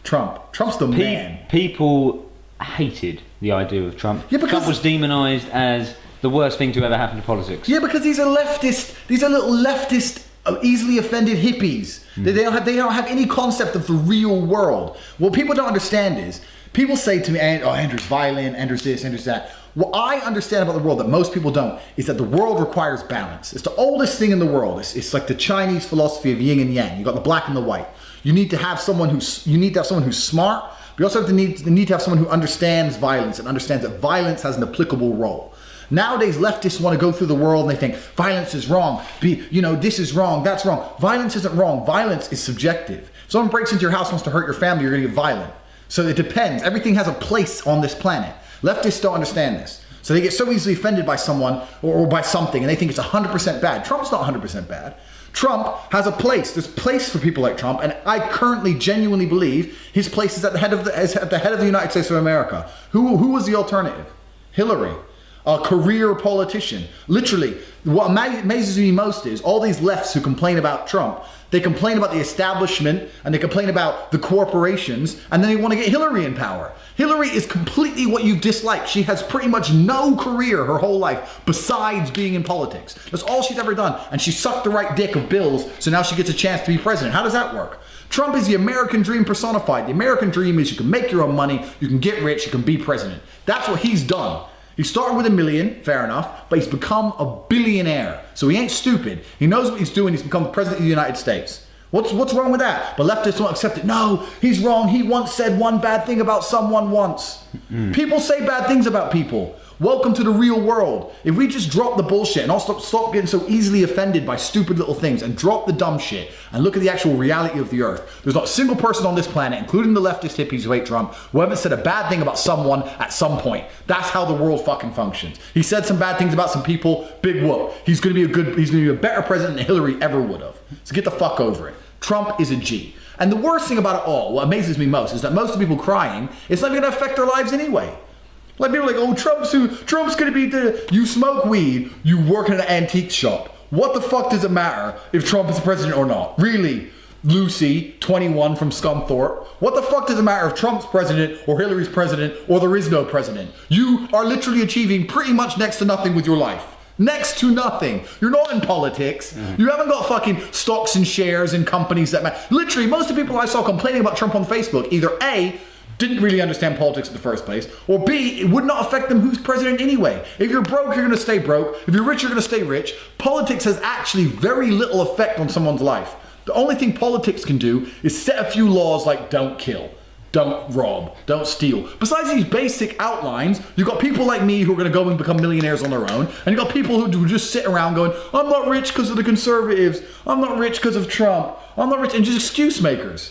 Trump. Trump's the man. People hated the idea of Trump. Yeah, because Trump was demonised as the worst thing to ever happen to politics. Yeah, because these are leftist. These are little leftist, easily offended hippies. They don't have any concept of the real world. What people don't understand is, people say to me, "Oh, Andrew's violent. Andrew's this. Andrew's that." What I understand about the world that most people don't is that the world requires balance. It's the oldest thing in the world. It's like the Chinese philosophy of yin and yang. You got the black and the white. You need to have someone who's smart. But you also need to have someone who understands violence and understands that violence has an applicable role. Nowadays, leftists want to go through the world and they think violence is wrong. This is wrong. That's wrong. Violence isn't wrong. Violence is subjective. If someone breaks into your house and wants to hurt your family, you're going to get violent. So it depends. Everything has a place on this planet. Leftists don't understand this. So they get so easily offended by someone or by something and they think it's 100% bad. Trump's not 100% bad. Trump has a place. There's place for people like Trump, and I currently genuinely believe his place is at the head of the United States of America. Who was the alternative? Hillary, a career politician. Literally, what amazes me most is all these lefts who complain about Trump. They complain about the establishment and they complain about the corporations, and then they want to get Hillary in power. Hillary is completely what you dislike. She has pretty much no career her whole life besides being in politics. That's all she's ever done. And she sucked the right dick of Bill's, so now she gets a chance to be president. How does that work? Trump is the American dream personified. The American dream is you can make your own money, you can get rich, you can be president. That's what he's done. He started with $1 million, fair enough, but he's become a billionaire. So he ain't stupid. He knows what he's doing. He's become the president of the United States. What's wrong with that? But leftists won't accept it. No, he's wrong. He once said one bad thing about someone once. People say bad things about people. Welcome to the real world. If we just drop the bullshit and all stop getting so easily offended by stupid little things and drop the dumb shit and look at the actual reality of the earth, there's not a single person on this planet, including the leftist hippies who hate Trump, who haven't said a bad thing about someone at some point. That's how the world fucking functions. He said some bad things about some people, big whoop. He's gonna be a better president than Hillary ever would have. So get the fuck over it. Trump is a G. And the worst thing about it all, what amazes me most, is that most of the people crying, it's not gonna affect their lives anyway. Like people are like, oh, Trump's gonna be you smoke weed, you work in an antique shop. What the fuck does it matter if Trump is the president or not? Really, Lucy, 21 from Scunthorpe. What the fuck does it matter if Trump's president or Hillary's president or there is no president? You are literally achieving pretty much next to nothing with your life. Next to nothing. You're not in politics. You haven't got fucking stocks and shares in companies that matter. Literally, most of the people I saw complaining about Trump on Facebook, either A, didn't really understand politics in the first place, or B, it would not affect them who's president anyway. If you're broke, you're gonna stay broke. If you're rich, you're gonna stay rich. Politics has actually very little effect on someone's life. The only thing politics can do is set a few laws like don't kill, don't rob, don't steal. Besides these basic outlines, you've got people like me who are gonna go and become millionaires on their own, and you've got people who just sit around going, I'm not rich because of the conservatives, I'm not rich because of Trump, I'm not rich, and just excuse makers.